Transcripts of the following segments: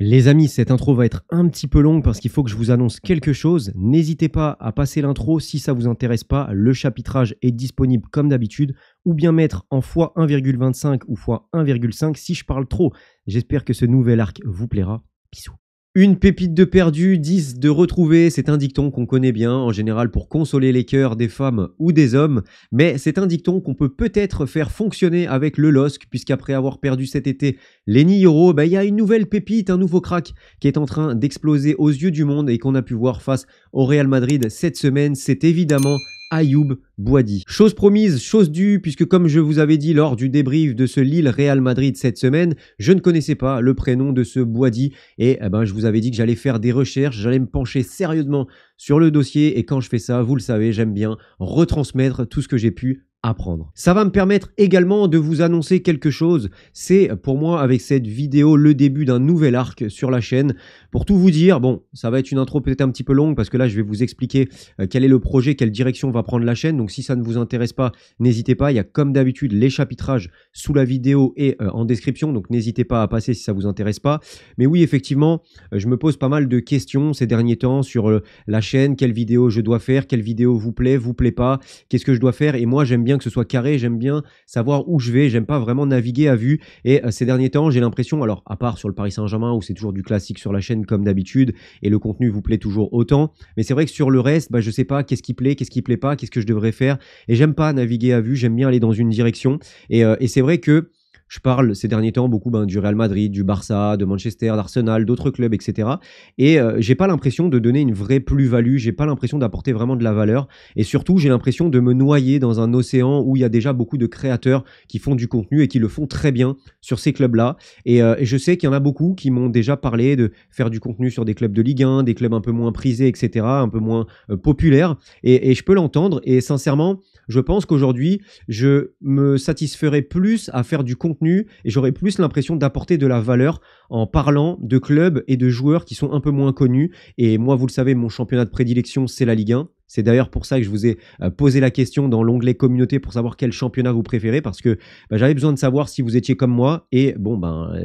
Les amis, cette intro va être un petit peu longue parce qu'il faut que je vous annonce quelque chose. N'hésitez pas à passer l'intro si ça vous intéresse pas. Le chapitrage est disponible comme d'habitude ou bien mettre en x1,25 ou x1,5 si je parle trop. J'espère que ce nouvel arc vous plaira. Bisous. Une pépite de perdu, 10 de retrouvé, c'est un dicton qu'on connaît bien en général pour consoler les cœurs des femmes ou des hommes, mais c'est un dicton qu'on peut peut-être faire fonctionner avec le LOSC, puisqu'après avoir perdu cet été Lenny Yoro, il y a une nouvelle pépite, un nouveau crack qui est en train d'exploser aux yeux du monde et qu'on a pu voir face au Real Madrid cette semaine, c'est évidemment Ayoub Boadi. Chose promise, chose due, puisque comme je vous avais dit lors du débrief de ce Lille-Real Madrid cette semaine, je ne connaissais pas le prénom de ce Boadi et je vous avais dit que j'allais faire des recherches, j'allais me pencher sérieusement sur le dossier et quand je fais ça, vous le savez, j'aime bien retransmettre tout ce que j'ai pu apprendre. Ça va me permettre également de vous annoncer quelque chose. C'est pour moi avec cette vidéo le début d'un nouvel arc sur la chaîne. Pour tout vous dire, bon, ça va être une intro peut-être un petit peu longue parce que là je vais vous expliquer quel est le projet, quelle direction va prendre la chaîne. Donc si ça ne vous intéresse pas, n'hésitez pas. Il y a comme d'habitude les chapitrages sous la vidéo et en description. Donc n'hésitez pas à passer si ça vous intéresse pas. Mais oui, effectivement, je me pose pas mal de questions ces derniers temps sur la chaîne. Quelle vidéo je dois faire? Quelle vidéo vous plaît pas? Qu'est-ce que je dois faire? Et moi j'aime bien que ce soit carré, j'aime bien savoir où je vais, j'aime pas vraiment naviguer à vue et ces derniers temps j'ai l'impression, alors à part sur le Paris Saint-Germain où c'est toujours du classique sur la chaîne comme d'habitude et le contenu vous plaît toujours autant, mais c'est vrai que sur le reste, je sais pas qu'est-ce qui plaît pas, qu'est-ce que je devrais faire et j'aime pas naviguer à vue, j'aime bien aller dans une direction et c'est vrai que je parle ces derniers temps beaucoup du Real Madrid, du Barça, de Manchester, d'Arsenal, d'autres clubs, etc. Et j'ai pas l'impression de donner une vraie plus-value, j'ai pas l'impression d'apporter vraiment de la valeur. Et surtout, j'ai l'impression de me noyer dans un océan où il y a déjà beaucoup de créateurs qui font du contenu et qui le font très bien sur ces clubs-là. Et je sais qu'il y en a beaucoup qui m'ont déjà parlé de faire du contenu sur des clubs de Ligue 1, des clubs un peu moins prisés, etc., un peu moins populaires. Et je peux l'entendre. Et sincèrement, je pense qu'aujourd'hui, je me satisferais plus à faire du contenu et j'aurais plus l'impression d'apporter de la valeur en parlant de clubs et de joueurs qui sont un peu moins connus. Et moi, vous le savez, mon championnat de prédilection, c'est la Ligue 1. C'est d'ailleurs pour ça que je vous ai posé la question dans l'onglet communauté pour savoir quel championnat vous préférez parce que j'avais besoin de savoir si vous étiez comme moi et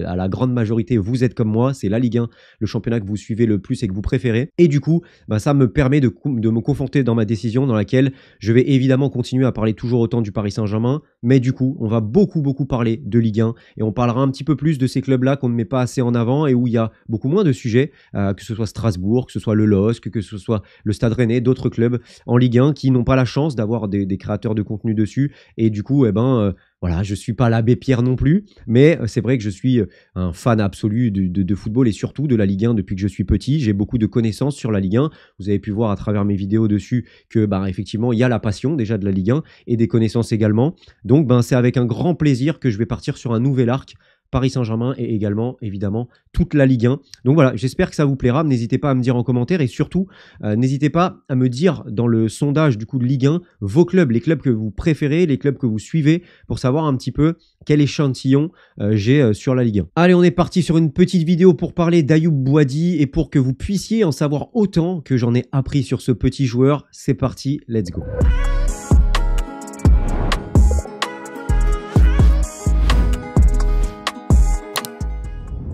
à la grande majorité vous êtes comme moi, c'est la Ligue 1, le championnat que vous suivez le plus et que vous préférez et du coup ça me permet de me conforter dans ma décision dans laquelle je vais évidemment continuer à parler toujours autant du Paris Saint-Germain mais du coup on va beaucoup parler de Ligue 1 et on parlera un petit peu plus de ces clubs-là qu'on ne met pas assez en avant et où il y a beaucoup moins de sujets, que ce soit Strasbourg, que ce soit le LOSC, que ce soit le Stade Rennais, d'autres clubs en Ligue 1 qui n'ont pas la chance d'avoir des créateurs de contenu dessus et du coup voilà, je suis pas l'abbé Pierre non plus, mais c'est vrai que je suis un fan absolu de football et surtout de la Ligue 1 depuis que je suis petit. J'ai beaucoup de connaissances sur la Ligue 1. Vous avez pu voir à travers mes vidéos dessus que effectivement, il y a la passion déjà de la Ligue 1 et des connaissances également. Donc c'est avec un grand plaisir que je vais partir sur un nouvel arc Paris Saint-Germain et également, évidemment, toute la Ligue 1. Donc voilà, j'espère que ça vous plaira. N'hésitez pas à me dire en commentaire et surtout, n'hésitez pas à me dire dans le sondage du coup de Ligue 1, vos clubs, les clubs que vous préférez, les clubs que vous suivez pour savoir un petit peu quel échantillon j'ai sur la Ligue 1. Allez, on est parti sur une petite vidéo pour parler d'Ayoub Boadi et pour que vous puissiez en savoir autant que j'en ai appris sur ce petit joueur. C'est parti, let's go.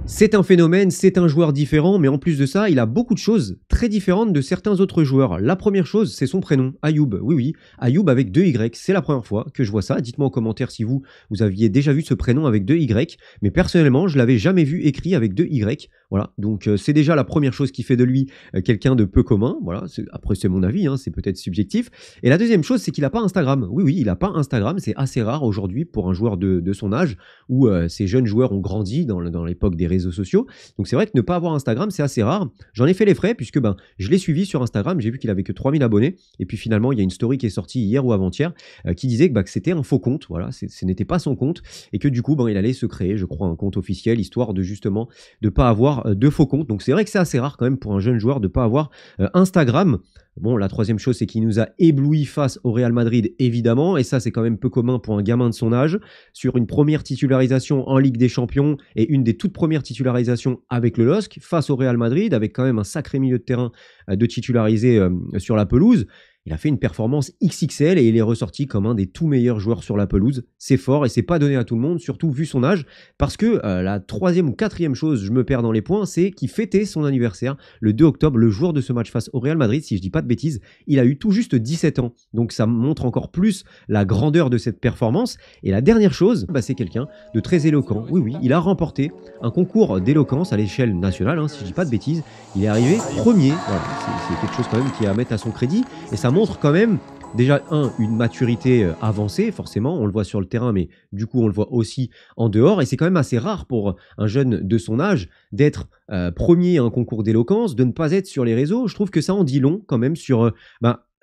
C'est un phénomène, c'est un joueur différent, mais en plus de ça, il a beaucoup de choses très différentes de certains autres joueurs. La première chose, c'est son prénom, Ayoub. Oui, Ayoub avec 2 Y, c'est la première fois que je vois ça. Dites-moi en commentaire si vous aviez déjà vu ce prénom avec 2 Y, mais personnellement, je l'avais jamais vu écrit avec 2 Y. Voilà, donc c'est déjà la première chose qui fait de lui quelqu'un de peu commun. Voilà, après c'est mon avis, c'est peut-être subjectif. Et la deuxième chose, c'est qu'il n'a pas Instagram. Oui, il n'a pas Instagram, c'est assez rare aujourd'hui pour un joueur de son âge, où ces jeunes joueurs ont grandi dans l'époque des réseaux sociaux. Donc c'est vrai que ne pas avoir Instagram, c'est assez rare. J'en ai fait les frais puisque je l'ai suivi sur Instagram, j'ai vu qu'il avait que 3000 abonnés. Et puis finalement, il y a une story qui est sortie hier ou avant-hier qui disait que c'était un faux compte. Voilà, ce n'était pas son compte et que du coup, il allait se créer, je crois, un compte officiel histoire de justement de pas avoir de faux comptes. Donc c'est vrai que c'est assez rare quand même pour un jeune joueur de pas avoir Instagram. Bon, la troisième chose, c'est qu'il nous a ébloui face au Real Madrid, évidemment, et ça, c'est quand même peu commun pour un gamin de son âge, sur une première titularisation en Ligue des Champions et une des toutes premières titularisations avec le LOSC, face au Real Madrid, avec quand même un sacré milieu de terrain de titulariser sur la pelouse. il a fait une performance XXL et il est ressorti comme un des tout meilleurs joueurs sur la pelouse. C'est fort et c'est pas donné à tout le monde, surtout vu son âge, parce que la troisième ou quatrième chose, je me perds dans les points, c'est qu'il fêtait son anniversaire le 2 octobre, le jour de ce match face au Real Madrid, si je dis pas de bêtises. Il a eu tout juste 17 ans, donc ça montre encore plus la grandeur de cette performance. Et la dernière chose, c'est quelqu'un de très éloquent. Oui, oui, il a remporté un concours d'éloquence à l'échelle nationale, si je dis pas de bêtises. Il est arrivé premier. Voilà, c'est quelque chose quand même qui est à mettre à son crédit. Et ça montre quand même, déjà, une maturité avancée, forcément. On le voit sur le terrain, mais du coup, on le voit aussi en dehors. Et c'est quand même assez rare pour un jeune de son âge d'être premier à un concours d'éloquence, de ne pas être sur les réseaux. Je trouve que ça en dit long quand même sur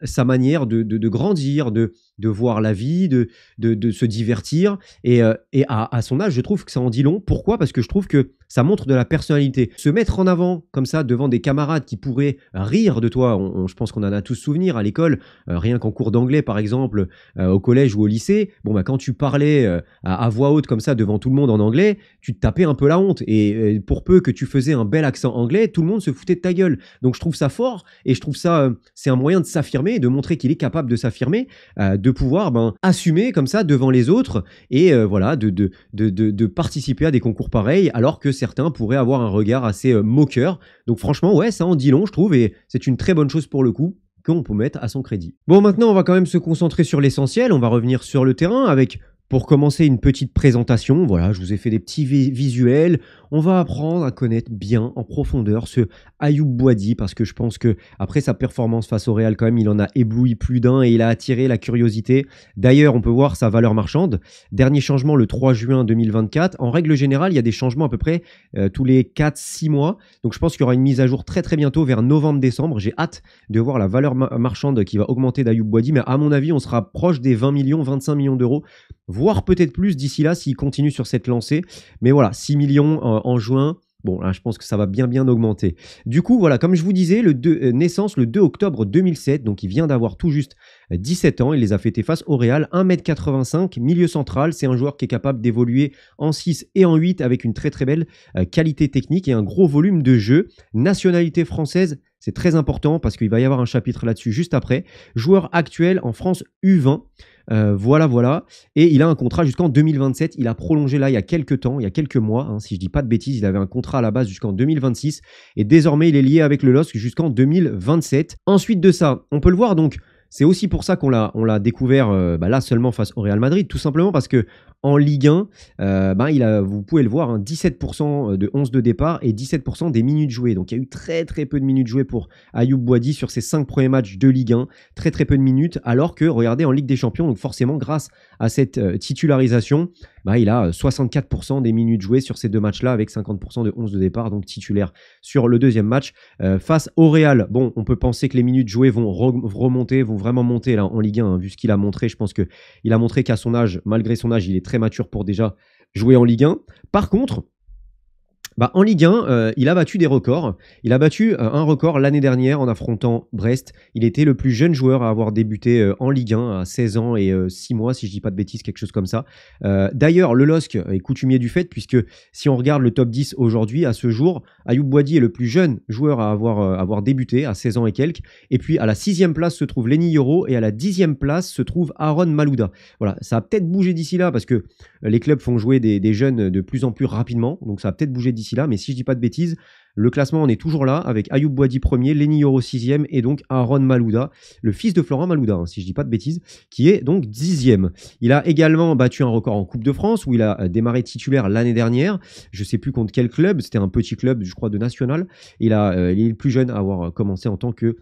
sa manière de grandir, de voir la vie, de se divertir. Et à son âge, je trouve que ça en dit long. Pourquoi? Parce que je trouve que ça montre de la personnalité. Se mettre en avant comme ça devant des camarades qui pourraient rire de toi, je pense qu'on en a tous souvenir à l'école, rien qu'en cours d'anglais par exemple, au collège ou au lycée, quand tu parlais à voix haute comme ça devant tout le monde en anglais, tu te tapais un peu la honte. Et pour peu que tu faisais un bel accent anglais, tout le monde se foutait de ta gueule. Donc je trouve ça fort et je trouve ça, c'est un moyen de s'affirmer, de montrer qu'il est capable de s'affirmer, de pouvoir assumer comme ça devant les autres et voilà, de participer à des concours pareils alors que certains pourraient avoir un regard assez moqueur. Donc franchement, ouais, ça en dit long, je trouve, et c'est une très bonne chose pour le coup qu'on peut mettre à son crédit. Bon, maintenant, on va quand même se concentrer sur l'essentiel. On va revenir sur le terrain avec, pour commencer, une petite présentation. Voilà, je vous ai fait des petits visuels. On va apprendre à connaître bien, en profondeur, ce Ayoub Boadi, parce que je pense que après sa performance face au Real, quand même, il en a ébloui plus d'un et il a attiré la curiosité. D'ailleurs, on peut voir sa valeur marchande. Dernier changement le 3 juin 2024. En règle générale, il y a des changements à peu près tous les 4-6 mois. Donc, je pense qu'il y aura une mise à jour très très bientôt, vers novembre-décembre. J'ai hâte de voir la valeur marchande qui va augmenter d'Ayoub Boadi. Mais à mon avis, on sera proche des 20 millions, 25 millions d'euros, voire peut-être plus d'ici là s'il continue sur cette lancée. Mais voilà, 6 millions en juin. Bon, là, je pense que ça va bien augmenter. Du coup, voilà, comme je vous disais, naissance le 2 octobre 2007. Donc, il vient d'avoir tout juste 17 ans. Il les a fêtés face au Real. 1m85, milieu central. C'est un joueur qui est capable d'évoluer en 6 et en 8 avec une très très belle qualité technique et un gros volume de jeu. Nationalité française, c'est très important parce qu'il va y avoir un chapitre là-dessus juste après. Joueur actuel en France U20. Voilà. Et il a un contrat jusqu'en 2027. Il a prolongé là il y a quelques temps, il y a quelques mois. Si je dis pas de bêtises, il avait un contrat à la base jusqu'en 2026. Et désormais, il est lié avec le LOSC jusqu'en 2027. Ensuite de ça, on peut le voir donc. C'est aussi pour ça qu'on l'a découvert là seulement face au Real Madrid, tout simplement parce que en Ligue 1, vous pouvez le voir, 17% de 11 de départ et 17% des minutes jouées. Donc il y a eu très très peu de minutes jouées pour Ayoub Boadi sur ses 5 premiers matchs de Ligue 1. Très très peu de minutes, alors que regardez en Ligue des Champions, donc forcément grâce à cette titularisation, il a 64% des minutes jouées sur ces deux matchs-là avec 50% de 11 de départ, donc titulaire sur le deuxième match. Face au Real, bon, on peut penser que les minutes jouées vont remonter, vont vraiment monter là en Ligue 1, vu ce qu'il a montré. Je pense qu'il a montré qu'à son âge, malgré son âge, il est très mature pour déjà jouer en Ligue 1. Par contre, en Ligue 1, il a battu des records. Il a battu un record l'année dernière en affrontant Brest. Il était le plus jeune joueur à avoir débuté en Ligue 1 à 16 ans et 6 mois, si je ne dis pas de bêtises, quelque chose comme ça. D'ailleurs, le LOSC est coutumier du fait, puisque si on regarde le top 10 aujourd'hui, à ce jour, Ayoub Boadi est le plus jeune joueur à avoir débuté à 16 ans et quelques. Et puis à la 6e place se trouve Lenny Yoro et à la 10e place se trouve Aaron Malouda. Voilà, ça a peut-être bougé d'ici là parce que les clubs font jouer des jeunes de plus en plus rapidement. Donc ça a peut-être bougé d'ici là, mais si je dis pas de bêtises, le classement en est toujours là avec Ayoub Boadi premier, Lenny Yoro 6e et donc Aaron Malouda, le fils de Florent Malouda, si je dis pas de bêtises, qui est donc 10e. Il a également battu un record en Coupe de France où il a démarré titulaire l'année dernière. Je sais plus contre quel club, c'était un petit club, je crois, de National. Il est le plus jeune à avoir commencé en tant que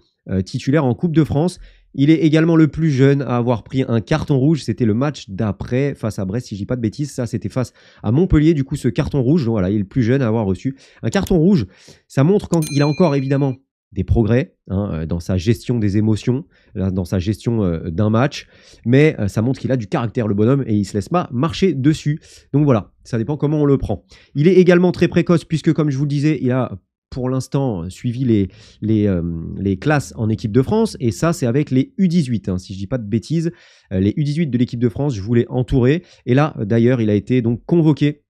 titulaire en Coupe de France. Il est également le plus jeune à avoir pris un carton rouge. C'était le match d'après face à Brest, si je dis pas de bêtises. Ça, c'était face à Montpellier. Du coup, ce carton rouge, voilà, il est le plus jeune à avoir reçu un carton rouge. Ça montre qu'il a encore évidemment des progrès dans sa gestion des émotions, dans sa gestion d'un match. Mais ça montre qu'il a du caractère, le bonhomme, et il se laisse pas marcher dessus. Donc voilà, ça dépend comment on le prend. Il est également très précoce puisque, comme je vous le disais, il a pour l'instant suivi les classes en équipe de France, et ça c'est avec les U18, si je dis pas de bêtises. Les U18 de l'équipe de France, je voulais entourer, et là d'ailleurs il a été donc convoqué.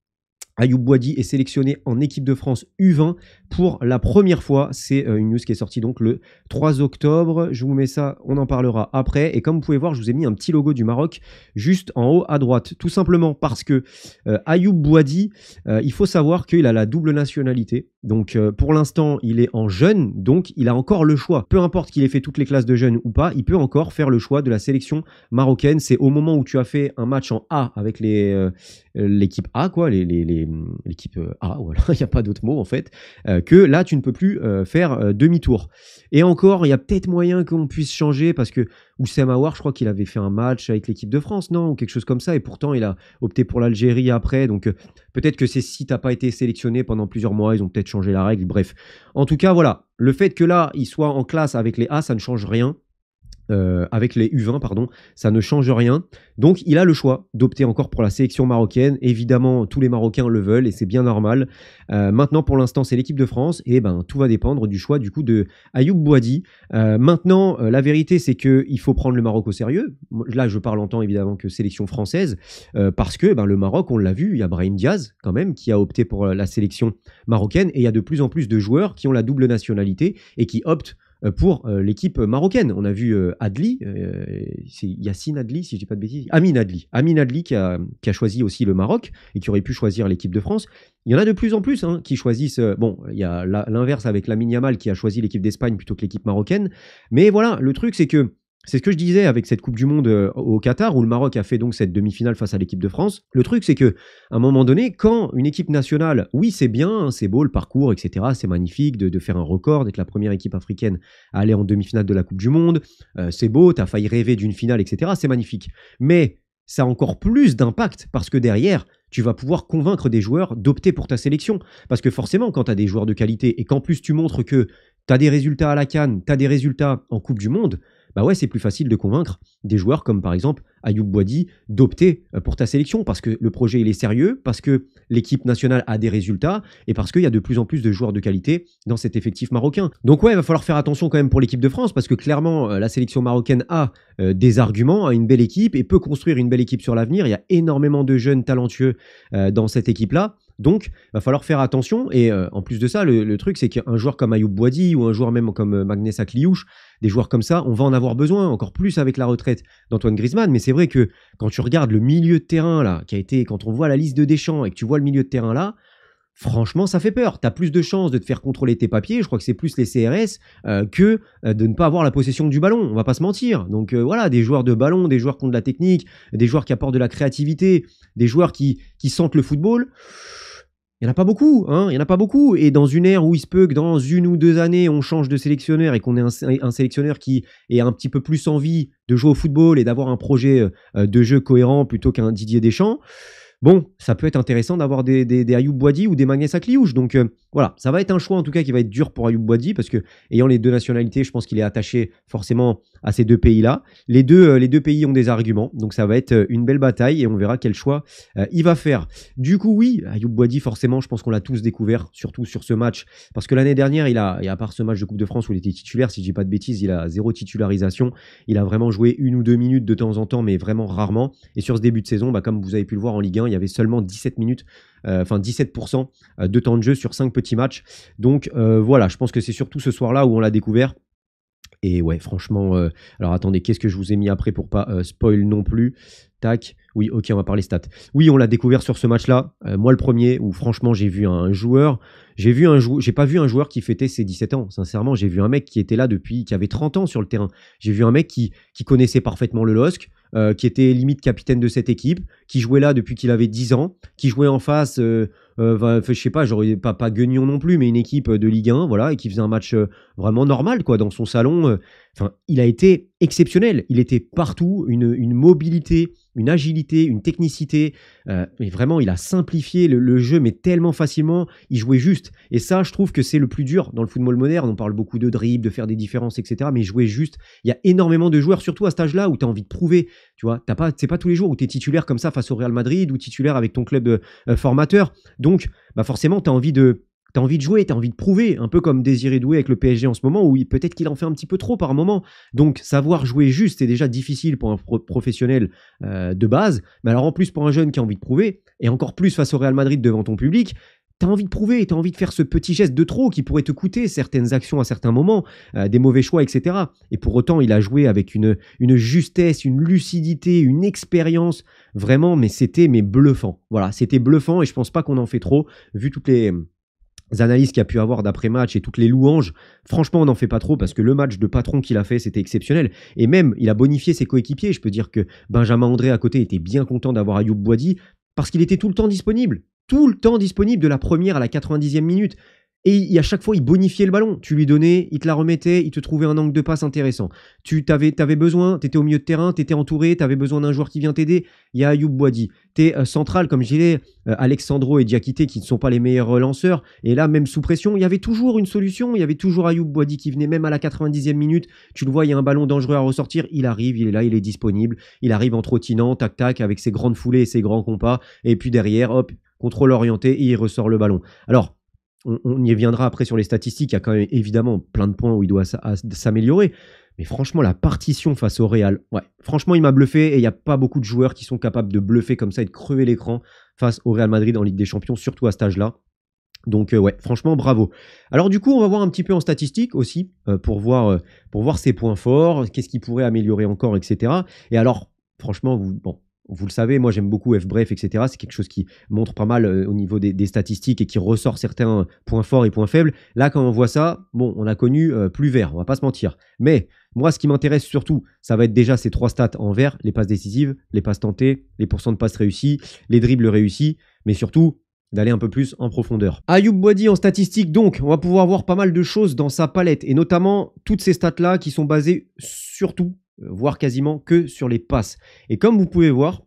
Ayoub Boadi est sélectionné en équipe de France U20 pour la première fois. C'est une news qui est sortie donc le 3 octobre. Je vous mets ça, on en parlera après. Et comme vous pouvez voir, je vous ai mis un petit logo du Maroc juste en haut à droite. Tout simplement parce que Ayoub Boadi, il faut savoir qu'il a la double nationalité. Donc pour l'instant, il est en jeune, donc il a encore le choix. Peu importe qu'il ait fait toutes les classes de jeunes ou pas, il peut encore faire le choix de la sélection marocaine. C'est au moment où tu as fait un match en A avec l'équipe A, quoi, l'équipe A, voilà, il n'y a pas d'autre mot en fait, que là tu ne peux plus faire demi-tour. Et encore, il y a peut-être moyen qu'on puisse changer parce que Oussem Aouar, je crois qu'il avait fait un match avec l'équipe de France, non, ou quelque chose comme ça, et pourtant il a opté pour l'Algérie après, donc peut-être que c'est si tu n'as pas été sélectionné pendant plusieurs mois, ils ont peut-être changé la règle, bref. En tout cas, voilà, le fait que là, il soit en classe avec les A, ça ne change rien. Avec les U20, pardon, ça ne change rien. Donc, il a le choix d'opter encore pour la sélection marocaine. Évidemment, tous les Marocains le veulent et c'est bien normal. Maintenant, pour l'instant, c'est l'équipe de France et ben, tout va dépendre du choix du coup de Ayoub Boadi. Maintenant, la vérité, c'est qu'il faut prendre le Maroc au sérieux. Là, je parle en tant évidemment que sélection française parce que ben, le Maroc, on l'a vu, il y a Brahim Diaz quand même qui a opté pour la sélection marocaine et il y a de plus en plus de joueurs qui ont la double nationalité et qui optent pour l'équipe marocaine. On a vu Adli, c'est Yassine Adli, si je dis pas de bêtises, Amin Adli qui a choisi aussi le Maroc et qui aurait pu choisir l'équipe de France. Il y en a de plus en plus qui choisissent, bon, il y a l'inverse avec Lamine Yamal qui a choisi l'équipe d'Espagne plutôt que l'équipe marocaine, mais voilà, le truc c'est que c'est ce que je disais avec cette Coupe du Monde au Qatar, où le Maroc a fait donc cette demi-finale face à l'équipe de France. Le truc, c'est que à un moment donné, quand une équipe nationale, oui, c'est bien, hein, c'est beau le parcours, etc., c'est magnifique de faire un record, d'être la première équipe africaine à aller en demi-finale de la Coupe du Monde, c'est beau, t'as failli rêver d'une finale, etc., c'est magnifique. Mais ça a encore plus d'impact parce que derrière, tu vas pouvoir convaincre des joueurs d'opter pour ta sélection. Parce que forcément, quand tu as des joueurs de qualité et qu'en plus tu montres que tu as des résultats à la CAN, tu as des résultats en Coupe du Monde, bah ouais, c'est plus facile de convaincre des joueurs comme par exemple Ayoub Boadi d'opter pour ta sélection parce que le projet il est sérieux, parce que l'équipe nationale a des résultats et parce qu'il y a de plus en plus de joueurs de qualité dans cet effectif marocain. Donc ouais, il va falloir faire attention quand même pour l'équipe de France parce que clairement la sélection marocaine a des arguments, a une belle équipe et peut construire une belle équipe sur l'avenir. Il y a énormément de jeunes talentueux dans cette équipe-là. Donc, il va falloir faire attention. Et en plus de ça, le truc, c'est qu'un joueur comme Ayoub Boadi ou un joueur même comme Magnessa Kliouch, des joueurs comme ça, on va en avoir besoin, encore plus avec la retraite d'Antoine Griezmann. Mais c'est vrai que quand tu regardes le milieu de terrain, là, qui a été, quand on voit la liste de Deschamps et que tu vois le milieu de terrain là, franchement, ça fait peur. Tu as plus de chances de te faire contrôler tes papiers, je crois que c'est plus les CRS, que de ne pas avoir la possession du ballon. On va pas se mentir. Donc voilà, des joueurs de ballon, des joueurs qui ont de la technique, des joueurs qui apportent de la créativité, des joueurs qui sentent le football. Il n'y en a pas beaucoup, hein, il n'y en a pas beaucoup. Et dans une ère où il se peut que dans 1 ou 2 années, on change de sélectionneur et qu'on ait un sélectionneur qui ait un petit peu plus envie de jouer au football et d'avoir un projet de jeu cohérent plutôt qu'un Didier Deschamps, bon, ça peut être intéressant d'avoir des Ayoub Boadi ou des Magnessa Kliouch. Donc voilà, ça va être un choix en tout cas qui va être dur pour Ayoub Boadi parce que ayant les deux nationalités, je pense qu'il est attaché forcément à ces deux pays-là. Les deux pays ont des arguments, donc ça va être une belle bataille et on verra quel choix il va faire. Du coup, oui, Ayoub Boadi, forcément, je pense qu'on l'a tous découvert, surtout sur ce match, parce que l'année dernière, et à part ce match de Coupe de France où il était titulaire, si je dis pas de bêtises, il a 0 titularisation. Il a vraiment joué 1 ou 2 minutes de temps en temps, mais vraiment rarement. Et sur ce début de saison, bah, comme vous avez pu le voir en Ligue 1, il y avait seulement 17 minutes, 17% de temps de jeu sur 5 petits matchs. Donc voilà, je pense que c'est surtout ce soir-là où on l'a découvert. Et ouais, franchement, alors attendez, qu'est-ce que je vous ai mis après pour pas spoil non plus? Tac, oui, ok, on va parler stats. Oui, on l'a découvert sur ce match-là. Moi, le premier, où franchement, j'ai pas vu un joueur qui fêtait ses 17 ans. Sincèrement, j'ai vu un mec qui était là qui avait 30 ans sur le terrain. J'ai vu un mec qui connaissait parfaitement le LOSC, qui était limite capitaine de cette équipe, qui jouait là depuis qu'il avait 10 ans, qui jouait en face, je sais pas, j'aurais pas Guignon non plus, mais une équipe de Ligue 1, voilà, et qui faisait un match vraiment normal, quoi, dans son salon. Il a été exceptionnel. Il était partout, une mobilité, une agilité, une technicité. Mais vraiment, il a simplifié le jeu, mais tellement facilement. Il jouait juste. Et ça, je trouve que c'est le plus dur dans le football moderne. On parle beaucoup de dribble, de faire des différences, etc. Mais jouer juste. Il y a énormément de joueurs, surtout à cet âge-là, où tu as envie de prouver. Tu vois, c'est pas tous les jours où tu es titulaire comme ça face au Real Madrid ou titulaire avec ton club formateur. Donc, bah forcément, tu as envie de jouer, tu as envie de prouver, un peu comme Désiré Doué avec le PSG en ce moment, où peut-être qu'il en fait un petit peu trop par moment. Donc, savoir jouer juste, c'est déjà difficile pour un professionnel de base. Mais alors, en plus, pour un jeune qui a envie de prouver, et encore plus face au Real Madrid devant ton public, tu as envie de prouver, tu as envie de faire ce petit geste de trop qui pourrait te coûter certaines actions à certains moments, des mauvais choix, etc. Et pour autant, il a joué avec une justesse, une lucidité, une expérience, vraiment, mais c'était bluffant. Voilà, c'était bluffant et je pense pas qu'on en fait trop, vu toutes les analyses qu'il y a pu avoir d'après-match et toutes les louanges. Franchement, on n'en fait pas trop parce que le match de patron qu'il a fait, c'était exceptionnel. Et même, il a bonifié ses coéquipiers. Je peux dire que Benjamin André à côté était bien content d'avoir Ayoub Boadi parce qu'il était tout le temps disponible. Tout le temps disponible de la première à la 90e minute. Et à chaque fois, il bonifiait le ballon. Tu lui donnais, il te la remettait, il te trouvait un angle de passe intéressant. Tu avais besoin, tu étais au milieu de terrain, tu étais entouré, tu avais besoin d'un joueur qui vient t'aider. Il y a Ayoub Boadi. Tu es central, comme je disais, Alexandro et Diakité qui ne sont pas les meilleurs lanceurs. Et là, même sous pression, il y avait toujours une solution. Il y avait toujours Ayoub Boadi qui venait même à la 90e minute. Tu le vois, il y a un ballon dangereux à ressortir. Il arrive, il est là, il est disponible. Il arrive en trottinant, tac-tac, avec ses grandes foulées et ses grands compas. Et puis derrière, hop, contrôle orienté et il ressort le ballon. Alors, on y viendra après sur les statistiques. Il y a quand même évidemment plein de points où il doit s'améliorer. Mais franchement, la partition face au Real, ouais, franchement, il m'a bluffé. Et il n'y a pas beaucoup de joueurs qui sont capables de bluffer comme ça et de crever l'écran face au Real Madrid en Ligue des Champions, surtout à cet âge-là. Donc ouais, franchement, bravo. Alors du coup, on va voir un petit peu en statistiques aussi pour voir ses points forts, qu'est-ce qu'il pourrait améliorer encore, etc. Et alors, franchement, vous le savez, moi j'aime beaucoup FBref, etc. C'est quelque chose qui montre pas mal au niveau des statistiques et qui ressort certains points forts et points faibles. Là, quand on voit ça, bon, on a connu plus vert, on va pas se mentir. Mais moi, ce qui m'intéresse surtout, ça va être déjà ces 3 stats en vert, les passes décisives, les passes tentées, les pourcents de passes réussies, les dribbles réussis, mais surtout d'aller un peu plus en profondeur. Ayoub Boadi en statistiques, donc, on va pouvoir voir pas mal de choses dans sa palette, et notamment toutes ces stats-là qui sont basées surtout, voire quasiment que sur les passes. Et comme vous pouvez voir,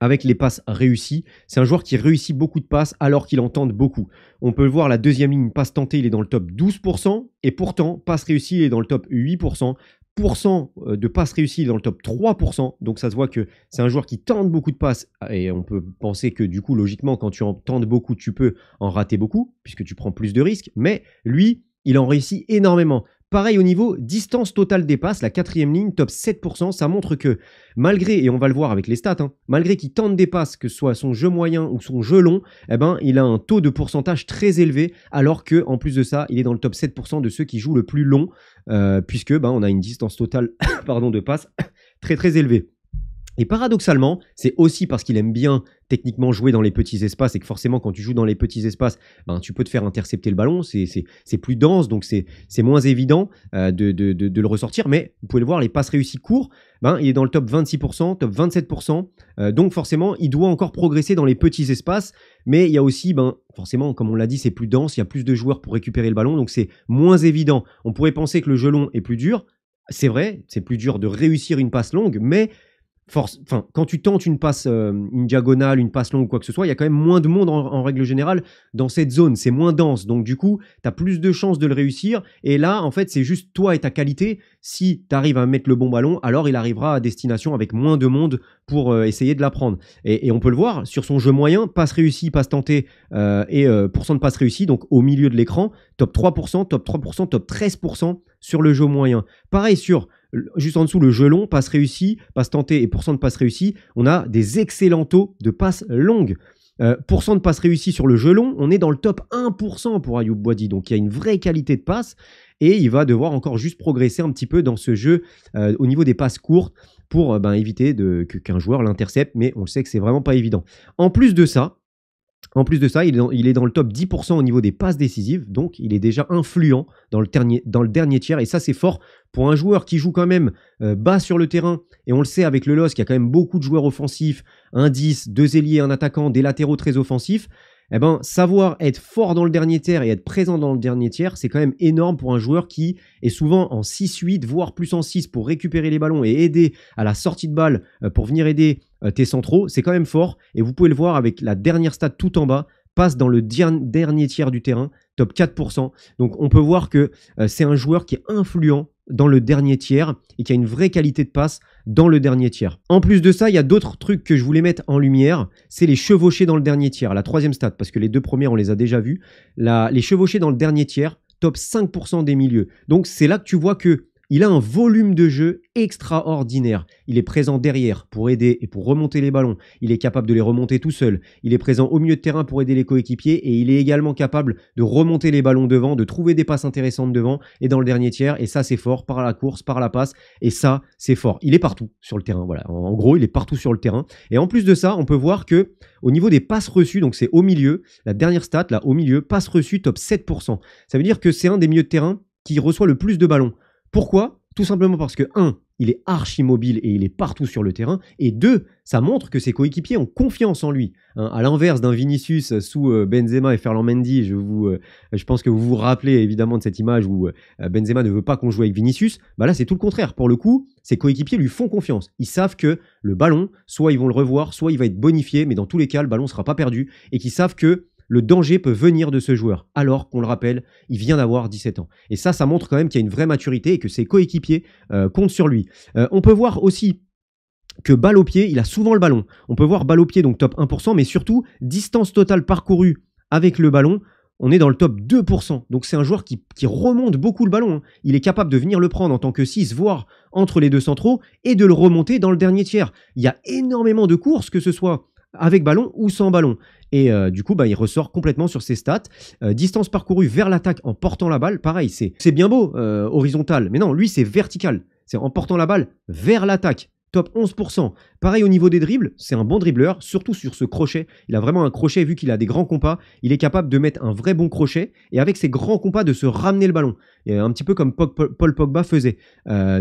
avec les passes réussies, c'est un joueur qui réussit beaucoup de passes alors qu'il en tente beaucoup. On peut le voir, la deuxième ligne, passe tentée, il est dans le top 12%, et pourtant, passe réussie, il est dans le top 8%. De passes réussies, il est dans le top 3%. Donc ça se voit que c'est un joueur qui tente beaucoup de passes. Et on peut penser que du coup, logiquement, quand tu en tentes beaucoup, tu peux en rater beaucoup, puisque tu prends plus de risques. Mais lui, il en réussit énormément. Pareil au niveau distance totale des passes, la 4e ligne, top 7%, ça montre que malgré, et on va le voir avec les stats, malgré qu'il tente des passes, que ce soit son jeu moyen ou son jeu long, eh ben, il a un taux de pourcentage très élevé, alors qu'en plus de ça, il est dans le top 7% de ceux qui jouent le plus long, puisque on a une distance totale de passes très très élevée. Et paradoxalement, c'est aussi parce qu'il aime bien techniquement jouer dans les petits espaces et que forcément quand tu joues dans les petits espaces, tu peux te faire intercepter le ballon, c'est plus dense, donc c'est moins évident de le ressortir. Mais vous pouvez le voir, les passes réussies courts, il est dans le top 26%, top 27%, donc forcément il doit encore progresser dans les petits espaces, mais il y a aussi, forcément comme on l'a dit, c'est plus dense, il y a plus de joueurs pour récupérer le ballon, donc c'est moins évident. On pourrait penser que le jeu long est plus dur, c'est vrai, c'est plus dur de réussir une passe longue, mais quand tu tentes une passe, une diagonale, une passe longue ou quoi que ce soit, il y a quand même moins de monde en règle générale dans cette zone. C'est moins dense. Donc, du coup, tu as plus de chances de le réussir. Et là, en fait, c'est juste toi et ta qualité. Si tu arrives à mettre le bon ballon, alors il arrivera à destination avec moins de monde pour essayer de la prendre. Et on peut le voir sur son jeu moyen, passe réussie, passe tentée et pourcent de passe réussie. Donc, au milieu de l'écran, top 3%, top 3%, top 13% sur le jeu moyen. Pareil sur... Juste en dessous, le jeu long, passe réussie, passe tentée et pourcent de passe réussie, on a des excellents taux de passes longues. Pourcent de passes réussies sur le jeu long, on est dans le top 1% pour Ayoub Boadi. Donc il y a une vraie qualité de passe et il va devoir encore juste progresser un petit peu dans ce jeu au niveau des passes courtes pour éviter qu'un joueur l'intercepte, mais on le sait que c'est vraiment pas évident. En plus de ça, il est dans le top 10% au niveau des passes décisives, donc il est déjà influent dans le dernier tiers, et ça c'est fort pour un joueur qui joue quand même bas sur le terrain, et on le sait avec le LOSC, il y a quand même beaucoup de joueurs offensifs, un 10, 2 ailiers, un attaquant, des latéraux très offensifs. Savoir être fort dans le dernier tiers et être présent dans le dernier tiers, c'est quand même énorme pour un joueur qui est souvent en 6-8, voire plus en 6 pour récupérer les ballons et aider à la sortie de balle pour venir aider tes centraux. C'est quand même fort et vous pouvez le voir avec la dernière stat tout en bas, passe dans le dernier tiers du terrain, top 4%. Donc on peut voir que c'est un joueur qui est influent dans le dernier tiers et qui a une vraie qualité de passe dans le dernier tiers. En plus de ça, il y a d'autres trucs que je voulais mettre en lumière, c'est les chevauchés dans le dernier tiers, la 3e stat, parce que les 2 premières, on les a déjà vues. Les chevauchés dans le dernier tiers, top 5% des milieux. Donc c'est là que tu vois que Il a un volume de jeu extraordinaire. Il est présent derrière pour aider et pour remonter les ballons. Il est capable de les remonter tout seul. Il est présent au milieu de terrain pour aider les coéquipiers et il est également capable de remonter les ballons devant, de trouver des passes intéressantes devant et dans le dernier tiers. Et ça, c'est fort par la course, par la passe. Et ça, c'est fort. Il est partout sur le terrain. Voilà. En gros, il est partout sur le terrain. Et en plus de ça, on peut voir que au niveau des passes reçues, donc c'est au milieu, la dernière stat, là, au milieu, passes reçues top 7%. Ça veut dire que c'est un des milieux de terrain qui reçoit le plus de ballons. Pourquoi? Tout simplement parce que 1, il est archi mobile et il est partout sur le terrain. Et 2, ça montre que ses coéquipiers ont confiance en lui. Hein, à l'inverse d'un Vinicius sous Benzema et Ferland Mendy, je pense que vous vous rappelez évidemment de cette image où Benzema ne veut pas qu'on joue avec Vinicius. Bah là, c'est tout le contraire. Pour le coup, ses coéquipiers lui font confiance. Ils savent que le ballon, soit ils vont le revoir, soit il va être bonifié, mais dans tous les cas, le ballon ne sera pas perdu. Et qu'ils savent que le danger peut venir de ce joueur, alors qu'on le rappelle, il vient d'avoir 17 ans. Et ça montre quand même qu'il y a une vraie maturité et que ses coéquipiers comptent sur lui. On peut voir aussi que balle au pied, il a souvent le ballon. On peut voir balle au pied, donc top 1%, mais surtout, distance totale parcourue avec le ballon, on est dans le top 2%. Donc c'est un joueur qui remonte beaucoup le ballon. Hein. Il est capable de venir le prendre en tant que 6, voire entre les deux centraux, et de le remonter dans le dernier tiers. Il y a énormément de courses, que ce soit avec ballon ou sans ballon. Et du coup, il ressort complètement sur ses stats. Distance parcourue vers l'attaque en portant la balle. Pareil, c'est bien beau, horizontal. Mais non, lui, c'est vertical. C'est en portant la balle vers l'attaque. Top 11%. Pareil au niveau des dribbles, c'est un bon dribbleur, surtout sur ce crochet. Il a vraiment un crochet, vu qu'il a des grands compas. Il est capable de mettre un vrai bon crochet et avec ses grands compas de se ramener le ballon. Et un petit peu comme Paul Pogba faisait.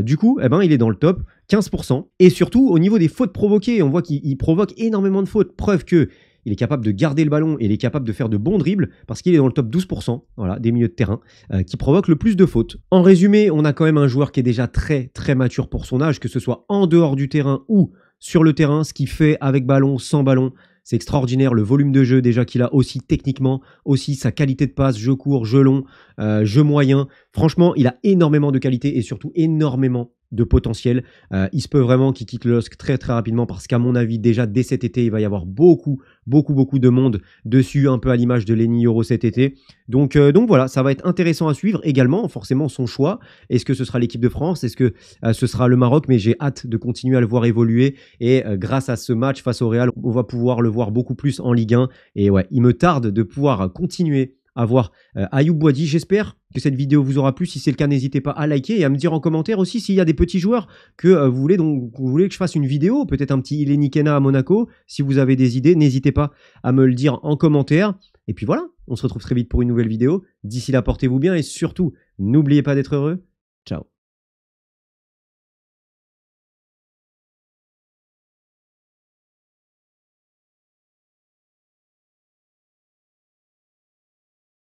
Du coup, il est dans le top 15%. Et surtout, au niveau des fautes provoquées, on voit qu'il provoque énormément de fautes. Preuve que il est capable de garder le ballon et il est capable de faire de bons dribbles parce qu'il est dans le top 12%, voilà, des milieux de terrain qui provoquent le plus de fautes. En résumé, on a quand même un joueur qui est déjà très très mature pour son âge, que ce soit en dehors du terrain ou sur le terrain, ce qu'il fait avec ballon, sans ballon. C'est extraordinaire, le volume de jeu déjà qu'il a aussi techniquement, aussi sa qualité de passe, jeu court, jeu long, jeu moyen. Franchement, il a énormément de qualité et surtout énormément de potentiel. Il se peut vraiment qu'il quitte le LOSC très très rapidement parce qu'à mon avis, déjà dès cet été, il va y avoir beaucoup de monde dessus, un peu à l'image de Lenny Yoro cet été. Donc voilà, ça va être intéressant à suivre également, forcément son choix. Est-ce que ce sera l'équipe de France? Est-ce que ce sera le Maroc? Mais j'ai hâte de continuer à le voir évoluer et grâce à ce match face au Real, on va pouvoir le voir beaucoup plus en Ligue 1. Et ouais, il me tarde de pouvoir continuer à voir Ayoub Boadi. J'espère que cette vidéo vous aura plu. Si c'est le cas, n'hésitez pas à liker et à me dire en commentaire aussi s'il y a des petits joueurs que vous voulez que je fasse une vidéo, peut-être un petit Ileni Kena à Monaco. Si vous avez des idées, n'hésitez pas à me le dire en commentaire. Et puis voilà, on se retrouve très vite pour une nouvelle vidéo. D'ici là, portez-vous bien et surtout, n'oubliez pas d'être heureux. Ciao.